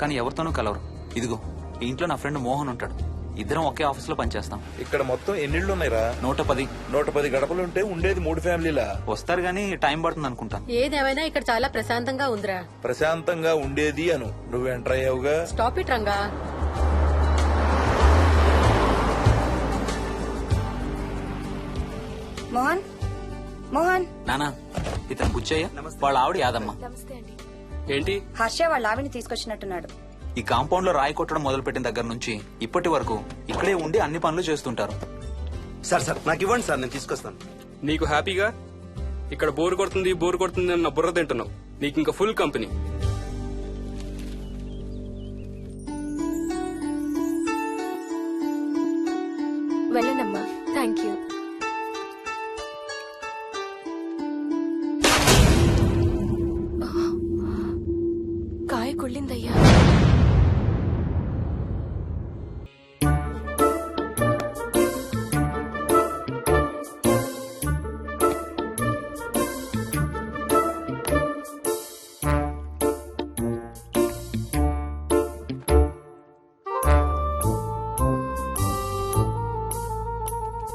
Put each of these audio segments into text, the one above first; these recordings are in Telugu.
కానీ ఎవరితోనూ కలవరు. ఇదిగో ఈ ఇంట్లో నా ఫ్రెండ్ మోహన్ ఉంటాడు. ఇద్దరం ఒకే ఆఫీస్ లో పనిచేస్తాం. ఇక్కడ మొత్తం ఎన్నిళ్ళు ఉన్నాయిరా? 110. 110 గడపలుంటే ఉండేది 3 ఫ్యామిలీలా? వస్తారు గానీ టైం పడుతుంది అనుకుంటా. ఏదేమైనా ఇక్కడ చాలా ప్రశాంతంగా ఉందిరా. ప్రశాంతంగా ఉండేది అను, నువ్వు ఎంటర్ అయ్యావుగా. Stop it Ranga. మోహన్, మోహన్. నానా ఇతను బుచ్చయ్య, వాళ్ళ ఆవిడ యాదమ్మ. ఏంటి? హర్ష వాళ్ళ ఆవిని తీసుకొచ్చినట్టున్నాడు. ఈ కాంపౌండ్ లో రాయి కొట్టడం మొదలు పెట్టిన దగ్గర నుంచి ఇప్పటి వరకు ఇక్కడే ఉండి అన్ని పనులు చేస్తుంటారు. సార్ నాకు ఇవ్వండి సార్, నేను తీసుకొస్తాను. నీకు హ్యాపీగా ఇక్కడ బోర్ కొడుతుంది అన్న బుర్ర తింటున్నావు. నీకు ఇంకా ఫుల్ కంపెనీ. వెళ్ళండమ్మా. Thank you. కాయ కుళ్ళిందయ్యా.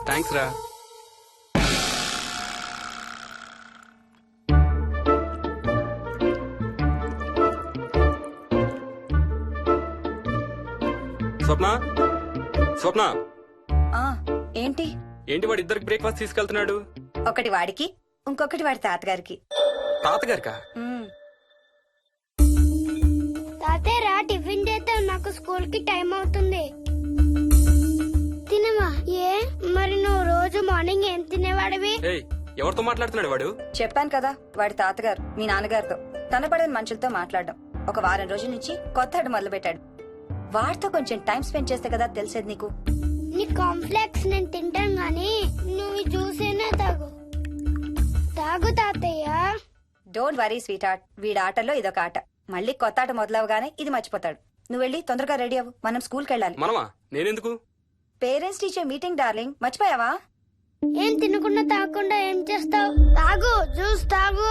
థ్యాంక్స్ రా. స్వప్న, స్వప్న. ఆ ఏంటి? ఏంటి వాడి ఇద్దరికి బ్రేక్ఫాస్ట్ తీసుకెళ్తున్నాడు? ఒకటి వాడికి, ఇంకొకటి వాడి తాతగారికి. తాతగారికా? ఉమ్. తాతయ్యరా టిఫిన్ చేద్దాం, నాకు స్కూల్ కి టైం అవుతుంది. తినమా? ఏ మరి నువ్వు రోజు మార్నింగ్ ఏం తినేవాడివి? ఏయ్, ఎవరితో మాట్లాడుతున్నాడు వాడు? చెప్పాను కదా, వాడి తాతగారు మీ నాన్నగారితో కనపడని మనుషులతో మాట్లాడడం. ఒక వారం రోజుల నుంచి కొత్త ఆట మొదలు పెట్టాడు. వాడితో కొంచెం టైం స్పెండ్ చేస్తే కదా తెలిసేది నీకు. నీ కాంప్లెక్స్ నేను తింటాను గాని నువ్వు జ్యూసేనా తాగు. తాగు తాతయ్య. డోంట్ వరీ స్వీట్ హార్ట్, వీడి ఆటల్లో ఇదొక ఆట. మళ్ళీ కొత్త ఆట మొదలవగానే ఇది మర్చిపోతాడు. నువ్వు వెళ్ళి తొందరగా రెడీ అవ్వు, మనం స్కూల్కి వెళ్ళాలి. మనమా? నేనెందుకు? పేరెంట్స్ టీచర్ మీటింగ్ డార్లింగ్, మర్చిపోయావా? ఏం తినకుండా తాగకుండా ఏం చేస్తావు? తాగు, జ్యూస్ తాగు.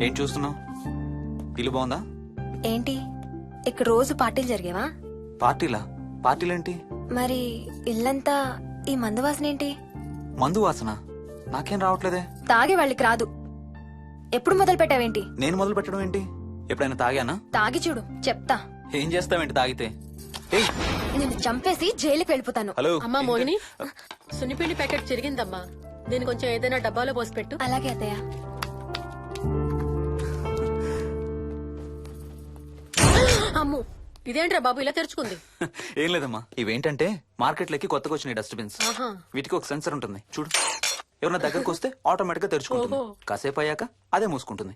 ఏం చూస్తున్నావు? ఇల్లు బాగుందా? ఏంటి ఇక్కడ రోజు పార్టీలు జరిగేవా? పార్టీలా? పార్టీలేంటి? మరి ఇల్లంతా ఈ మందు వాసన ఏంటి? మందు వాసన నాకేం రావట్లేదే. తాగే వాళ్ళకి రాదు. ఎప్పుడు మొదలు పెట్టావేంటి? నేను మొదలు పెట్టడం ఏంటి? ఎప్పుడైనా తాగానా? తాగి చూడు, చెప్తా. ఏం చేస్తావేంటి తాగితే? ఏయ్, నేను చంపేసి జైలుకి వెళ్ళిపోతాను. హలో. అమ్మా మోహిని, సున్నిపిండి ప్యాకెట్ చిరిగిందమ్మా. దీని కొంచెం ఏదైనా డబ్బాలో పోసి పెట్టు. అలాగే అత్తయ్య. అమ్ము, ఇదేంట్రా బాబు ఇలా తెరుచుకుంది? ఏం లేదమ్మా, ఇవేంటంటే మార్కెట్లోకి కొత్తగా వచ్చిన డస్ట్బిన్స్. ఆహా. వీటికి ఒక సెన్సర్ ఉంటుంది చూడు. ఎవరైనా దగ్గరకు వస్తే ఆటోమేటిక్ గా తెరుచుకుంటుంది. ఓహో. కాసేపు అయ్యాక అదే మూసుకుంటుంది.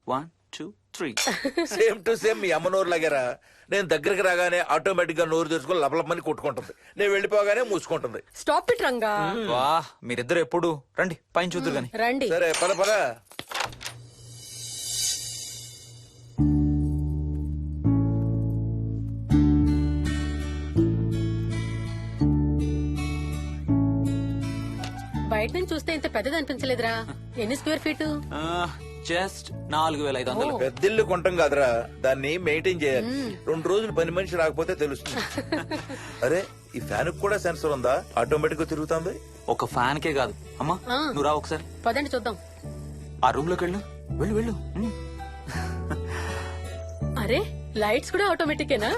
1 2 3. సేమ్ టు సేమ్ మీ అమ్మ నోరు లాగారా. నేను దగ్గరికి రాగానే ఆటోమేటిక్ గా నోరు తెరుచుకొని లపలపమని కొట్టుకుంటుంది. నేను వెళ్ళిపోగానే మూసుకుంటుంది. Stop it Ranga. వా, మీరిద్దరు ఎప్పుడు రండి పైన చూద్దరు గాని. రండి. సరే పద పద. బయట నుంచి చూస్తే ఇంత పెద్దది అనిపించలేదురా. ఎన్ని స్క్వేర్ ఫీట్? జస్ట్ 4500. పెద్దిల్లు కొంటాం కాదురా, దాన్ని మెయింటైన్ చేయాలి. 2 రోజులు పని మనిషి రాకపోతే తెలుస్తుంది. అరే, ఈ ఫ్యాన్ కూడా సెన్సర్ ఉందా? ఆటోమేటిక్ గా తిరుగుతుంది. ఒక ఫ్యాన్ కే కాదు. అమ్మా ఆ. నువ్వు రా ఒకసారి. పదండి చూద్దాం. ఆ రూమ్ లోకి వెళ్ళు. వెళ్ళు వెళ్ళు. అరే, లైట్స్ కూడా ఆటోమేటికేనా?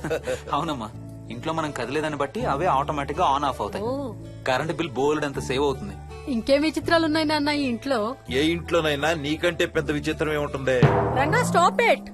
అవునమ్మా, ఇంట్లో మనం కదిలేదాన్ని బట్టి అవే ఆటోమేటిక్ గా ఆన్ ఆఫ్ అవుతాయి. ఓ. కరెంట్ బిల్ బోల్డ్ అంత సేవ్ అవుతుంది. ఇంకేం విచిత్రాలు ఉన్నాయి నాన్న ఈ ఇంట్లో? ఏ ఇంట్లోనైనా నీకంటే పెద్ద విచిత్రం ఏముంటుంది? Ranga stop it.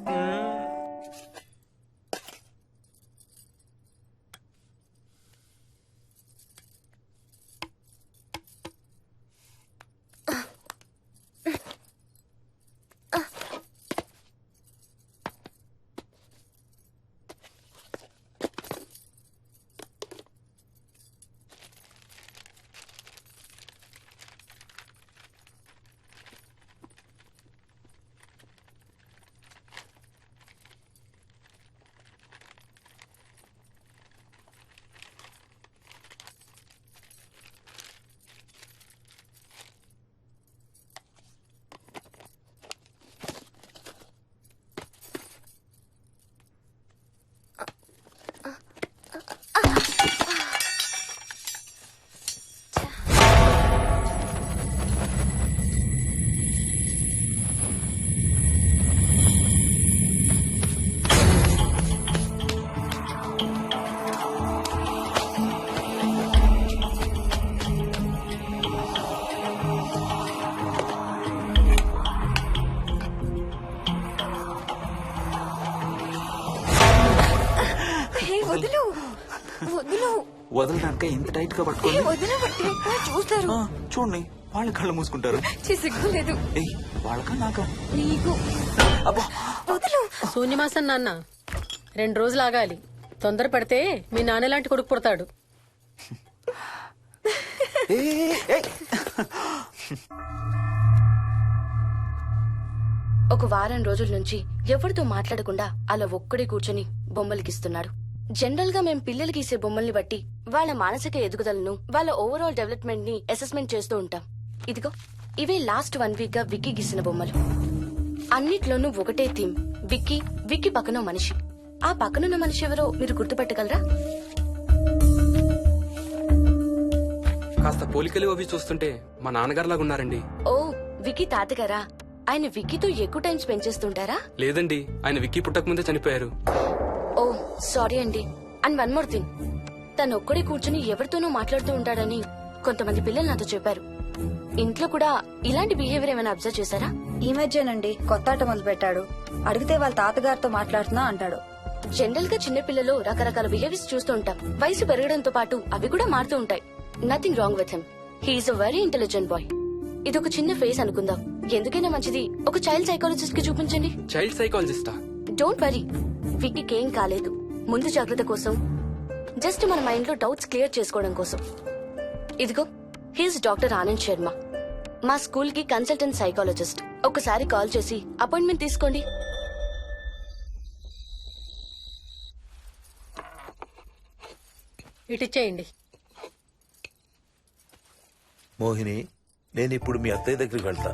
వదలడానికే ఇంత టైట్ గా పట్టుకోండి. చూస్తారు ఆ, చూడండి వాళ్ళ కళ్ళు మూసుకుంటారు. సిగ్గులేదు ఏయ్, వాళ్ళకా నాకా? నీకు అబ్బా, వదులు. శూన్యమాసం నాన్న 2 రోజులు ఆగాలి. తొందర పడితే మీ నాన్న లాంటి కొడుకు పుడతాడు. ఏయ్, ఏయ్. ఒక వారం రోజుల నుంచి ఎవరితో మాట్లాడకుండా అలా ఒక్కడే కూర్చొని బొమ్మలు గీస్తున్నాడు. జనరల్ గా మేం పిల్లలు గీసే బొమ్మల్ని బట్టి వాళ్ళ మానసిక ఎదుగుదలను వాళ్ళ ఓవరాల్ డెవలప్మెంట్ ని అసెస్మెంట్ చేస్తూ ఉంటాం. ఇదిగో ఇవే లాస్ట్ 1 వీక్ గా విక్కీ గీసిన బొమ్మలు. అన్నిట్లోనూ ఒకటే థీమ్, విక్కీ, విక్కీ పక్కన మనిషి. ఆ పక్కనున్న మనిషి ఎవరో మీరు గుర్తుపట్టగలరా? కాస్త పోలికలు అవి చూస్తుంటే మా నాన్నగారులాగా ఉన్నారండి. ఓ, విక్కీ తాతగారా? ఆయన విక్కీతో ఎక్కువ టైం స్పెండ్ చేస్తుంటారా? లేదండి, ఆయన విక్కీ పుట్టక ముందే చనిపోయారు. ఓ సారీ అండి. అండ్ 1 మోర్ థింగ్, తను ఒక్కడే కూర్చుని ఎవరితోనూ మాట్లాడుతూ ఉంటాడని కొంతమంది పిల్లలు నాతో చెప్పారు. ఇంట్లో కూడా ఇలాంటి బిహేవియర్ ఏమైనా అబ్జర్వ్ చేశారా? ఈ మధ్యనండి కొత్త ఆట మొదలు పెట్టాడు. అడిగితే వాళ్ళ తాతగారితో మాట్లాడుతున్నా అంటాడు. జనరల్ గా చిన్న పిల్లలు రకరకాల బిహేవియర్స్ చూస్తూ ఉంటాం. వయసు పెరగడంతో పాటు అవి కూడా మారుతూ ఉంటాయి. Nothing wrong with him. He is a very intelligent boy. ఇది ఒక చిన్న ఫేస్ అనుకుందాం. ఎందుకైనా మంచిది ఒక చైల్డ్ సైకాలజిస్ట్ కి చూపించండి. చైల్డ్ సైకాలజిస్టా? డోంట్ వరీ, విక్కీకి ఏం కాలేదు. ముందు జాగ్రత్త కోసం, జస్ట్ మన మైండ్ లో డౌట్స్ క్లియర్ చేసుకోవడం కోసం. ఇదిగో హీస్ డాక్టర్ ఆనంద్ శర్మ, మా స్కూల్ కి కన్సల్టెంట్ సైకాలజిస్ట్. ఒకసారి కాల్ చేసి అపాయింట్మెంట్ తీసుకోండి. ఇటిచ్చేయండి. మోహిని, నేను ఇప్పుడు మీ అత్తయ్య దగ్గరికి వెళ్తా.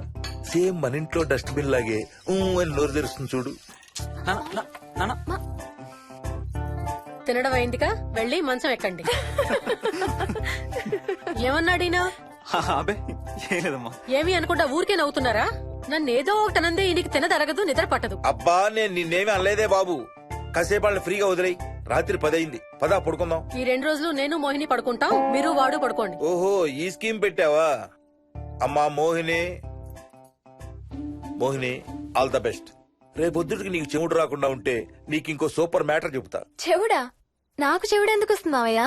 సేమ్ మన ఇంట్లో డస్ట్బిన్ లాగే అని నోరు తెరుస్తుంది చూడు. నాన్న, తినడం అయిందిగా, వెళ్ళి మంచం ఎక్కండి. ఏమన్నాడీనా? అబే ఏం లేదమ్మా. ఏమి అనుకుంటా ఊరికే నవ్వుతున్నారా? నన్ను ఏదో ఒకటి అనందే ఈయనకి తినదరగదు, నిద్ర పట్టదు. అబ్బా, నేను నిన్నేమి అనలేదే బాబు. కాసేపు వాళ్ళని ఫ్రీగా వదిలేయి. రాత్రి 10 అయింది. పదా పడుకుందాం. ఈ 2 రోజులు నేను మోహిని పడుకుంటాం, మీరు వాడు పడుకోండి. ఓహో, ఈ స్కీమ్ పెట్టావా? అమ్మా Mohini, Mohini, all the best. రేపొద్దుటికి నీకు చెవుడు రాకుండా ఉంటే నీకు ఇంకో సూపర్ మ్యాటర్ చెబుతా. చెవుడా? నాకు చెవుడు ఎందుకు వస్తుంది మావయ్య?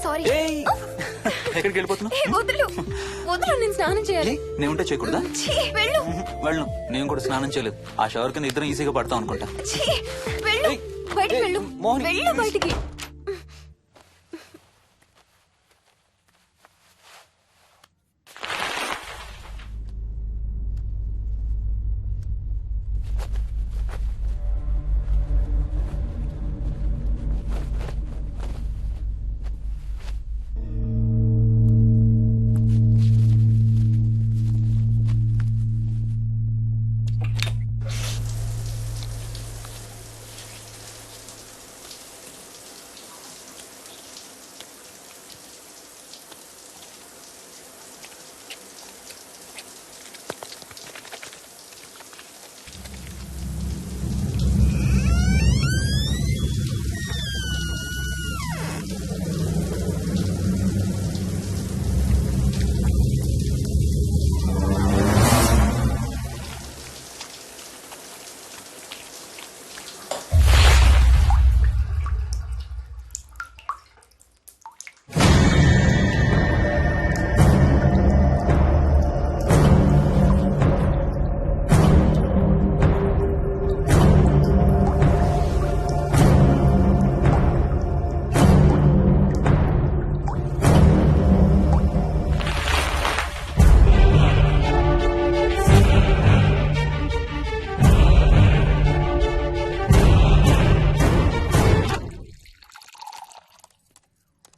సారీ ఏయ్, ఎక్కడికి వెళ్ళిపోతున్నావు? వదులు వదులు, నేను స్నానం చేయాలి. ఏయ్, నేను ఉంటే చేయకూడదా? ఛీ, వెళ్ళు. వెళ్ళను, నేను కూడా స్నానం చేయలేదు. ఆ షవర్ కింద ఇద్దరం ఈజీగా పడతాం అనుకుంటా. ఛీ, వెళ్ళు. ఏయ్, బయటికి ఏయ్, వెళ్ళు. మోహిని, వెళ్ళు బయటికి.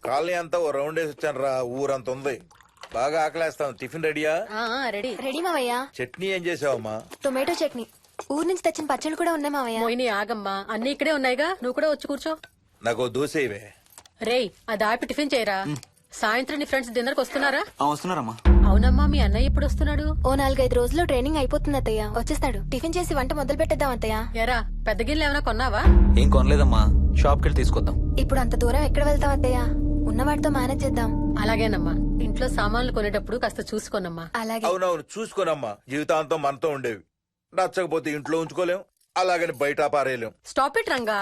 కాలనీ అంతా ఓ రౌండ్ వేసి వచ్చాను రా. ఊరంత ఉంది. బాగా ఆకలేస్తాం. టిఫిన్ రెడీయా? రెడీ. రెడీ మావయ్య. చట్నీ ఏం చేసావమ్మా? టొమాటో చట్నీ. ఊరు నుంచి తెచ్చిన పచ్చళ్ళు కూడా ఉన్నాయి మావయ్య. మోహిని ఆగమ్మా, అన్ని ఇక్కడే ఉన్నాయిగా, నువ్వు కూడా వచ్చి కూర్చో. నాకు ఓ దోశ ఇవే. రేయ్, అది ఆపి టిఫిన్ చేయరా. సాయంత్రం నీ ఫ్రెండ్స్ డిన్నర్ కి వస్తున్నారా? వస్తున్నారమ్మా. అవునమ్మా, మీ అన్నయ్య ఎప్పుడు వస్తున్నాడు? ఓ 4-5 రోజుల్లో ట్రైనింగ్ అయిపోతుంది అత్తయ్య, వచ్చేస్తాడు. టిఫిన్ చేసి వంట మొదలు పెట్టేద్దాం అత్తయ్య. ఎరా, పెద్ద గిన్నెలు ఏమైనా కొన్నావా? ఏం కొనలేదమ్మా, షాప్కి వెళ్ళి తీసుకొద్దాం. ఇప్పుడు అంత దూరం ఎక్కడ వెళ్తాం అత్తయ్య? ఉన్న వాటితో మేనేజ్ చేద్దాం. అలాగేనమ్మా, ఇంట్లో సామాన్లు కొనేటప్పుడు కాస్త చూసుకోనమ్మా. అలాగే. అవునవును, చూసుకోనమ్మా. జీవితాంతం మనతో ఉండేవి. నచ్చకపోతే ఇంట్లో ఉంచుకోలేం, అలాగని బయట పారేయలేం. Stop it Ranga.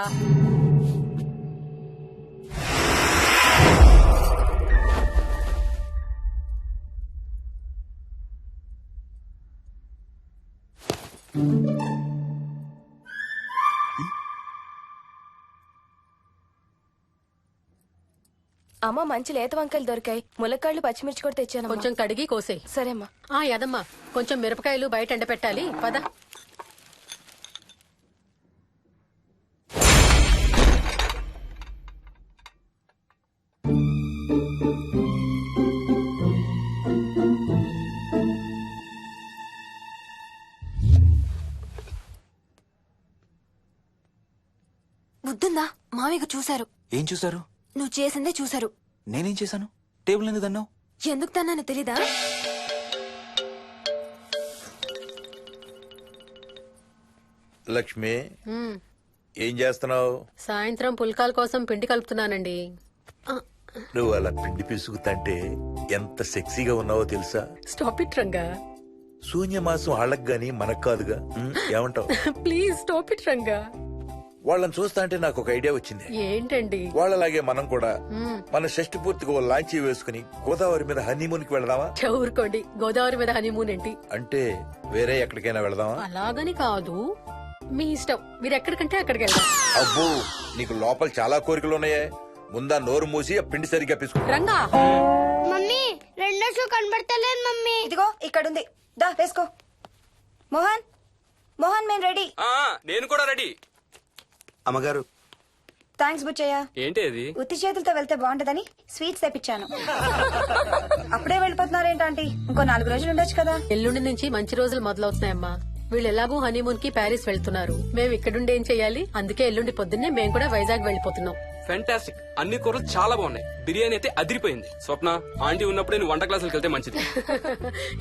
అమ్మ మంచి లేత వంకాయలు దొరికాయి. ములక్కాళ్ళు పచ్చిమిర్చి కూడా తెచ్చాను. కొంచెం కడిగి కోసేయ్. సరేమ్మా. యదమ్మా, కొంచెం మిరపకాయలు బయట ఎండపెట్టాలి, పద. బుద్ధుందా? మామయ్య చూశారు. ఏం చూసారు? నువ్వు చేసిందే చూశారు. నేనేం చేశాను? టేబుల్ ఎందుకు దన్నావు? ఎందుకు తన్నాను తెలీదా? లక్ష్మి, ఉమ్, ఏం చేస్తున్నావు? సాయంత్రం పుల్కాల కోసం పిండి కలుపుతున్నానండి. నువ్వు అలా పిండి పిసుకుతంటే ఎంత సెక్సీగా ఉన్నావో తెలుసా? Stop it Ranga. శూన్యమాసం వాళ్ళకి గాని మనకు కాదుగా. ఏమంటావు? Please stop it Ranga. వాళ్ళని చూస్తా అంటే నాకు ఒక ఐడియా వచ్చింది. ఏంటండి? వాళ్ళలాగే మనం కూడా మ్మ్. మన షష్టి పూర్తిగా ఓ లాంచీ వేసుకుని గోదావరి మీద హనీమూన్ కి వెళదామా? ఊరుకోండి, గోదావరి మీద హనీమూన్ ఏంటి? అంటే వేరే ఎక్కడికైనా వెళదామా? అలాగని కాదు, మీ ఇష్టం, మీరు ఎక్కడికంటే అక్కడికి వెళ్దాం. అబ్బో, నీకు లోపల చాలా కోరికలు ఉన్నాయే. ముందా నోరు మూసి ఆ పిండి సరిగ్గా పిసుకు. రంగా. మమ్మీ రెండో షూ కనబడతలేదు మమ్మీ. ఇదిగో ఇక్కడుంది, దా వేసుకో. మోహన్, మోహన్ మేము రెడీ. నేను కూడా రెడీ. అమ్మగారు, థ్యాంక్స్ బుచ్చయ్య. ఏంటి అది? ఉత్తి చేతులతో వెళ్తే బాగుంటదని స్వీట్స్ తెప్పించాను. అప్పుడే వెళ్ళిపోతున్నారేంటంటీ? ఇంకో 4 రోజులు ఉండొచ్చు కదా. ఎల్లుండి నుంచి మంచి రోజులు మొదలవుతున్నాయమ్మా. వీళ్ళు ఎలాగూ హనీమూన్ కి ప్యారిస్ వెళ్తున్నారు. మేము ఇక్కడుండి ఏం చెయ్యాలి? అందుకే ఎల్లుండి పొద్దున్నే మేము కూడా వైజాగ్ వెళ్ళిపోతున్నాం. ఫెంటాస్టిక్. అన్ని కూరలు చాలా బాగున్నాయి. బిర్యానీ అయితే అదిరిపోయింది. స్వప్న, ఆంటీ ఉన్నప్పుడే నువ్వు వంట క్లాసులకు వెళ్తే మంచిది.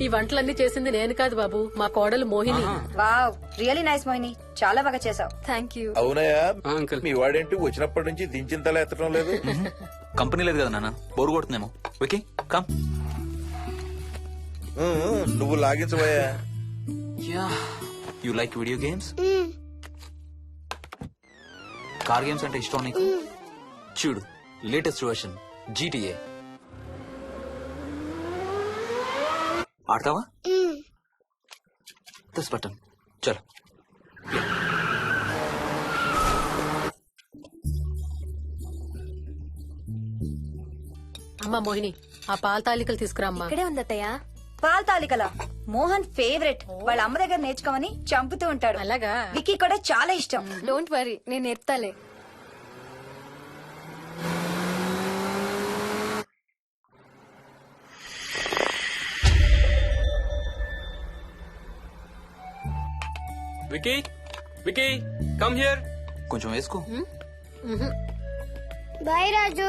ఈ వంటలన్నీ చేసింది నేను కాదు బాబు, మా కోడలు Mohini. Wow, really nice Mohini, చాలా బాగా చేసావు. Thank you. అవునయ్యా, అంకుల్. మీ వాడేంటి వచ్చినప్పటి నుంచి దించింతలా ఎత్తడం లేదు? కంపెనీ లేదు కదా నాన్న, బోరు కొడుతుందేమో. Okay come. నువ్వు లాగించబోయా? You like video games? Car games అంటే ఇష్టం నీకు? చూడు, లేటెస్ట్ వర్షన్ GTA. ఆడతావా? This button. చలో. అమ్మా మోహిని, ఆ పాల తాలికలు తీసుకురా అమ్మా. ఇక్కడే ఉంది అత్తయ్య. పాల తాలికల మోహన్ ఫేవరెట్. వాళ్ళ అమ్మ దగ్గర నేర్చుకోమని చంపుతూ ఉంటాడు. అలాగా? వికీ కూడా చాలా ఇష్టం. డోంట్ వరీ, నేను నేర్పుతాలే. Vicky Vicky come here. కొంచెం వేసుకో. బాయ్ రాజు.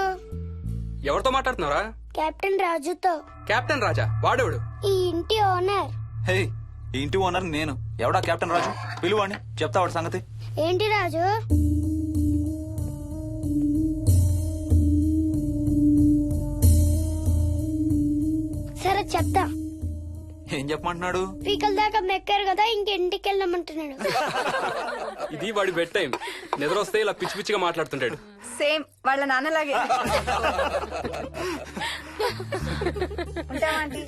ఎవరితో మాట్లాడుతున్నారా? కెప్టెన్ రాజుతో. కెప్టెన్ రాజా? వాడేవాడు? ఈ ఇంటి ఓనర్. హే, ఈ ఇంటి ఓనర్ నేను. ఎవడా కెప్టెన్ రాజు? పిలువాడిని, చెప్తా వాడి సంగతి. ఏంటి రాజు? సరే చెప్తా. ఏం చెప్పమంటున్నాడు? పీకల దాకా మెక్కారు కదా, ఇంటికి వెళ్ళమంటున్నాడు. ఇది వాడి బెడ్ టైం. నిద్ర వస్తే ఇలా పిచ్చి పిచ్చిగా మాట్లాడుతుంటాడు. సేమ్ వాళ్ళ నాన్నలాగే. ఉంటావా ఆంటీ?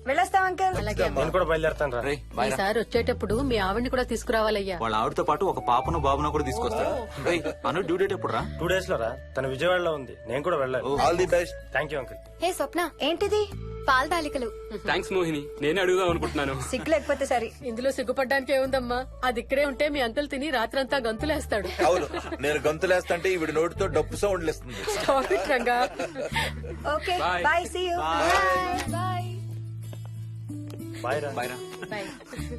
వెళ్ళొస్తాం అంకల్. అలాగే అమ్మా. నేను కూడా బయలుదేరతాను రా. రే బాయ్ రా. ఈసారి వచ్చేటప్పుడు మీ ఆవిడ్ని కూడా తీసుకురావాలయ్యా. వాళ్ళ ఆవిడతో పాటు ఒక పాపను బాబును కూడా తీసుకొస్తాడు. రేయ్, అను డ్యూ డేట్ ఎప్పుడు రా? 2 days లో రా. తను విజయవాడలో ఉంది, నేను కూడా వెళ్ళాలి. All the best. Thank you uncle. Hey Swapna, ఏంటిది? పాల తాలికలు. థ్యాంక్స్ మోహిని, నేనే అడుగుదాం అనుకుంటున్నాను. సిగ్గు లేకపోతే సరే. ఇందులో సిగ్గుపడ్డానికి ఏముందంమ్మా? అది ఇక్కడే ఉంటే మీ అంకుల్ తిని రాత్రంతా గంతులేస్తాడు. అవును, నేను గంతులేస్తంటే ఈవిడ నోటితో డప్పు సౌండ్లు ఇస్తుంది. Stop it, Ranga. Okay Bye. Bye, see you. Bye. Bye రా. బాయ్ రా. Bye.